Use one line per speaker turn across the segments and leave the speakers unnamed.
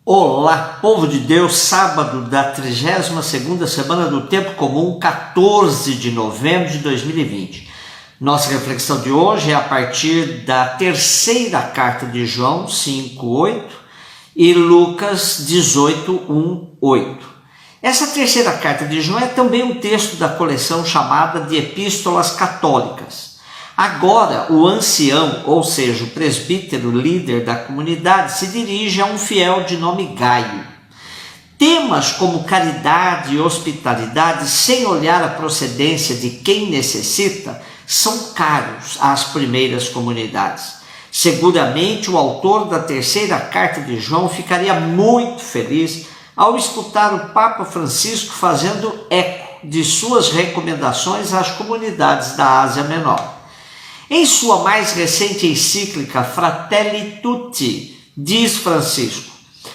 Olá, povo de Deus, sábado da 32ª semana do Tempo Comum, 14 de novembro de 2020. Nossa reflexão de hoje é a partir da terceira carta de João, 5:8 e Lucas 18:1-8. Essa terceira carta de João é também um texto da coleção chamada de Epístolas Católicas. Agora, o ancião, ou seja, o presbítero líder da comunidade, se dirige a um fiel de nome Gaio. Temas como caridade e hospitalidade, sem olhar a procedência de quem necessita, são caros às primeiras comunidades. Seguramente, o autor da terceira carta de João ficaria muito feliz ao escutar o Papa Francisco fazendo eco de suas recomendações às comunidades da Ásia Menor. Em sua mais recente encíclica Fratelli Tutti, diz Francisco: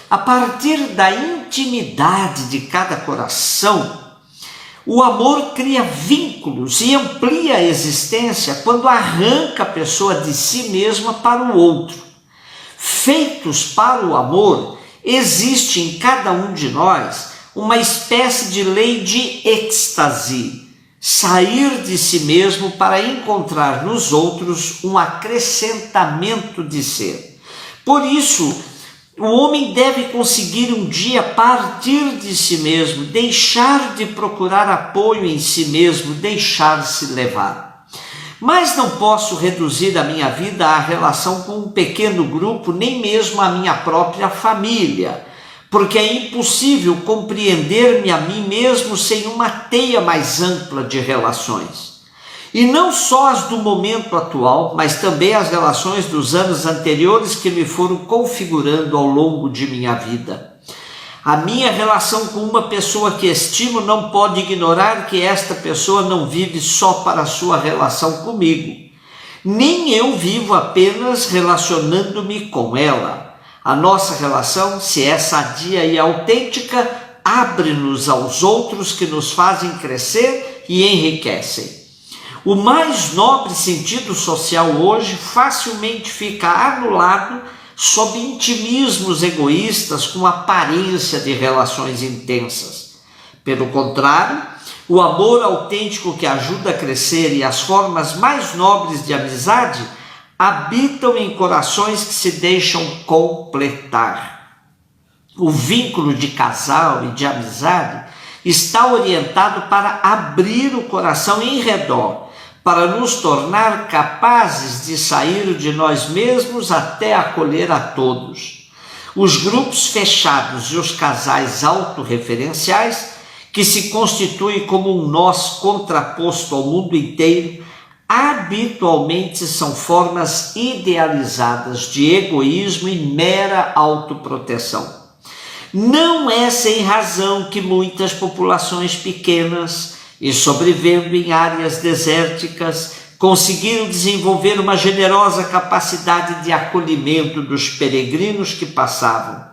a partir da intimidade de cada coração, o amor cria vínculos e amplia a existência quando arranca a pessoa de si mesma para o outro. Feitos para o amor, existe em cada um de nós uma espécie de lei de êxtase, sair de si mesmo para encontrar nos outros um acrescentamento de ser. Por isso, o homem deve conseguir um dia partir de si mesmo, deixar de procurar apoio em si mesmo, deixar-se levar. Mas não posso reduzir a minha vida à relação com um pequeno grupo, nem mesmo a minha própria família, porque é impossível compreender-me a mim mesmo sem uma teia mais ampla de relações. E não só as do momento atual, mas também as relações dos anos anteriores que me foram configurando ao longo de minha vida. A minha relação com uma pessoa que estimo não pode ignorar que esta pessoa não vive só para a sua relação comigo. Nem eu vivo apenas relacionando-me com ela. A nossa relação, se é sadia e autêntica, abre-nos aos outros que nos fazem crescer e enriquecem. O mais nobre sentido social hoje facilmente fica anulado sob intimismos egoístas com aparência de relações intensas. Pelo contrário, o amor autêntico que ajuda a crescer e as formas mais nobres de amizade habitam em corações que se deixam completar. O vínculo de casal e de amizade está orientado para abrir o coração em redor, para nos tornar capazes de sair de nós mesmos até acolher a todos. Os grupos fechados e os casais autorreferenciais, que se constituem como um nós contraposto ao mundo inteiro, habitualmente são formas idealizadas de egoísmo e mera autoproteção. Não é sem razão que muitas populações pequenas e sobrevivendo em áreas desérticas conseguiram desenvolver uma generosa capacidade de acolhimento dos peregrinos que passavam,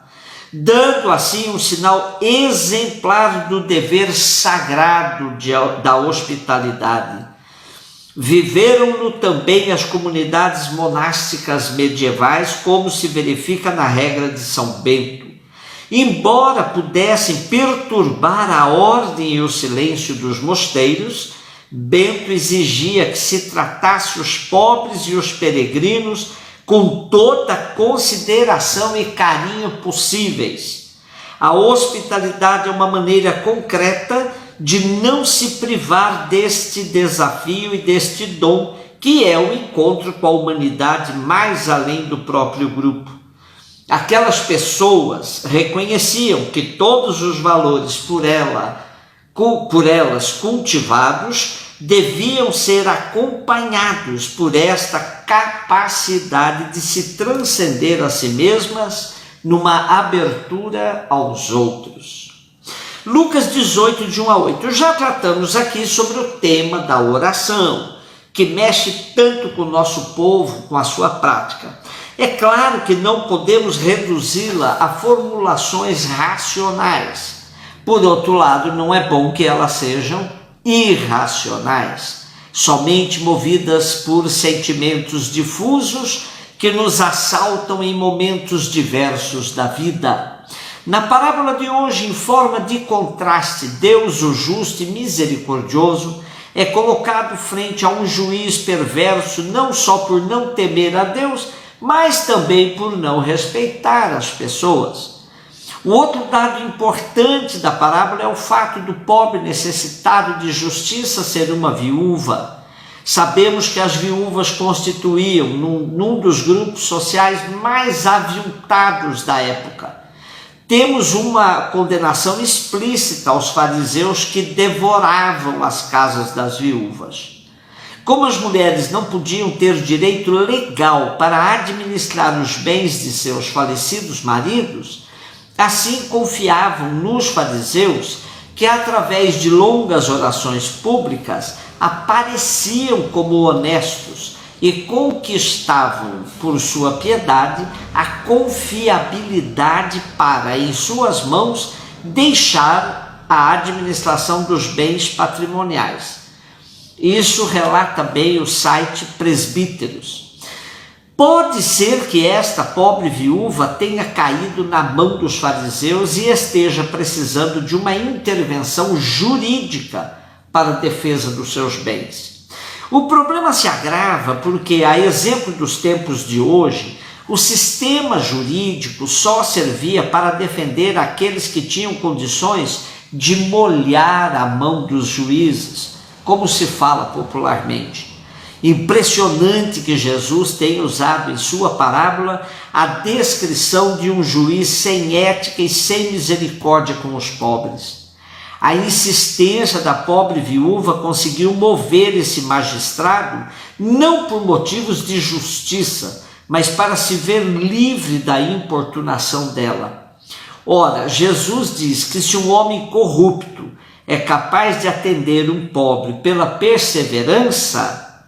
dando assim um sinal exemplar do dever sagrado da hospitalidade. Viveram-no também as comunidades monásticas medievais, como se verifica na regra de São Bento. Embora pudessem perturbar a ordem e o silêncio dos mosteiros, Bento exigia que se tratasse os pobres e os peregrinos com toda a consideração e carinho possíveis. A hospitalidade é uma maneira concreta de não se privar deste desafio e deste dom, que é o encontro com a humanidade mais além do próprio grupo. Aquelas pessoas reconheciam que todos os valores por elas cultivados deviam ser acompanhados por esta capacidade de se transcender a si mesmas numa abertura aos outros. Lucas 18, de 1-8. Já tratamos aqui sobre o tema da oração, que mexe tanto com o nosso povo, com a sua prática. É claro que não podemos reduzi-la a formulações racionais. Por outro lado, não é bom que elas sejam irracionais, somente movidas por sentimentos difusos que nos assaltam em momentos diversos da vida. Na parábola de hoje, em forma de contraste, Deus, o justo e misericordioso, é colocado frente a um juiz perverso, não só por não temer a Deus, mas também por não respeitar as pessoas. O outro dado importante da parábola é o fato do pobre necessitado de justiça ser uma viúva. Sabemos que as viúvas constituíam num dos grupos sociais mais aviltados da época. Temos uma condenação explícita aos fariseus que devoravam as casas das viúvas. Como as mulheres não podiam ter direito legal para administrar os bens de seus falecidos maridos, assim confiavam nos fariseus que, através de longas orações públicas, apareciam como honestos e conquistavam, por sua piedade, a confiabilidade para, em suas mãos, deixar a administração dos bens patrimoniais. Isso relata bem o site Presbíteros. Pode ser que esta pobre viúva tenha caído na mão dos fariseus e esteja precisando de uma intervenção jurídica para a defesa dos seus bens. O problema se agrava porque, a exemplo dos tempos de hoje, o sistema jurídico só servia para defender aqueles que tinham condições de molhar a mão dos juízes, como se fala popularmente. Impressionante que Jesus tenha usado em sua parábola a descrição de um juiz sem ética e sem misericórdia com os pobres. A insistência da pobre viúva conseguiu mover esse magistrado não por motivos de justiça, mas para se ver livre da importunação dela. Ora, Jesus diz que se um homem corrupto é capaz de atender um pobre pela perseverança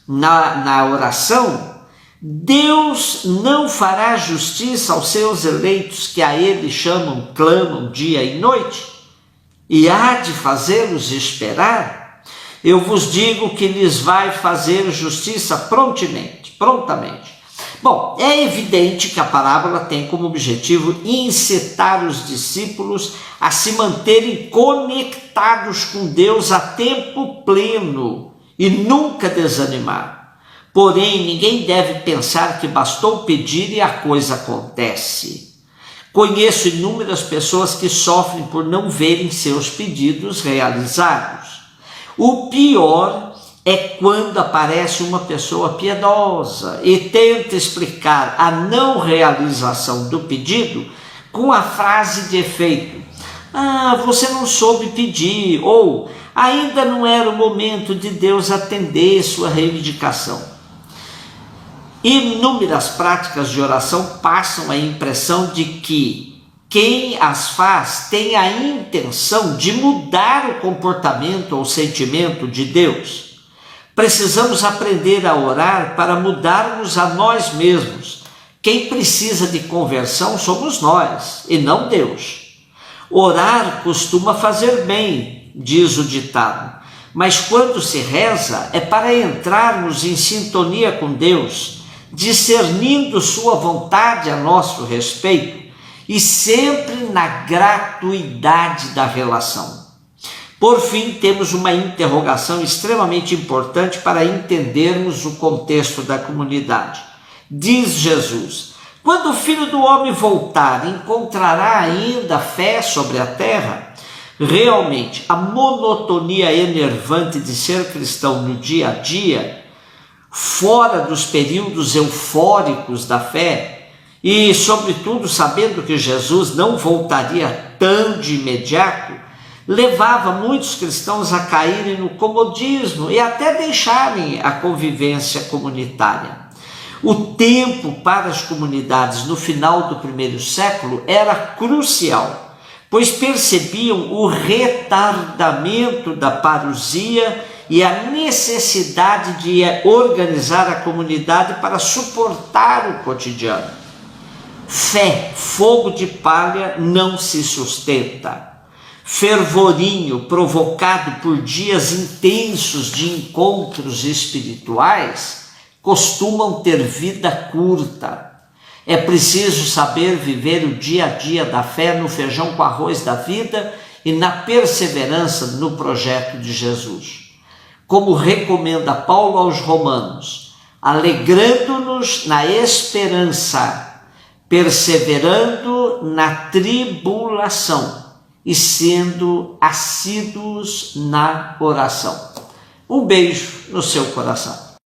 na oração, Deus não fará justiça aos seus eleitos que a Ele clamam dia e noite? E há de fazê-los esperar? Eu vos digo que lhes vai fazer justiça prontamente. Bom, é evidente que a parábola tem como objetivo incitar os discípulos a se manterem conectados com Deus a tempo pleno e nunca desanimar. Porém, ninguém deve pensar que bastou pedir e a coisa acontece. Conheço inúmeras pessoas que sofrem por não verem seus pedidos realizados. O pior é quando aparece uma pessoa piedosa e tenta explicar a não realização do pedido com a frase de efeito: você não soube pedir, ou ainda não era o momento de Deus atender sua reivindicação. Inúmeras práticas de oração passam a impressão de que quem as faz tem a intenção de mudar o comportamento ou sentimento de Deus. Precisamos aprender a orar para mudarmos a nós mesmos. Quem precisa de conversão somos nós e não Deus. Orar costuma fazer bem, diz o ditado, mas quando se reza é para entrarmos em sintonia com Deus, discernindo sua vontade a nosso respeito e sempre na gratuidade da relação. Por fim, temos uma interrogação extremamente importante para entendermos o contexto da comunidade. Diz Jesus: quando o Filho do Homem voltar, encontrará ainda fé sobre a terra? Realmente, a monotonia enervante de ser cristão no dia a dia, fora dos períodos eufóricos da fé, e sobretudo sabendo que Jesus não voltaria tão de imediato, levava muitos cristãos a caírem no comodismo e até deixarem a convivência comunitária. O tempo para as comunidades no final do primeiro século era crucial, pois percebiam o retardamento da parousia e a necessidade de organizar a comunidade para suportar o cotidiano. Fé, fogo de palha, não se sustenta. Fervorinho provocado por dias intensos de encontros espirituais costumam ter vida curta. É preciso saber viver o dia a dia da fé no feijão com arroz da vida e na perseverança no projeto de Jesus. Como recomenda Paulo aos Romanos, alegrando-nos na esperança, perseverando na tribulação e sendo assíduos na oração. Um beijo no seu coração.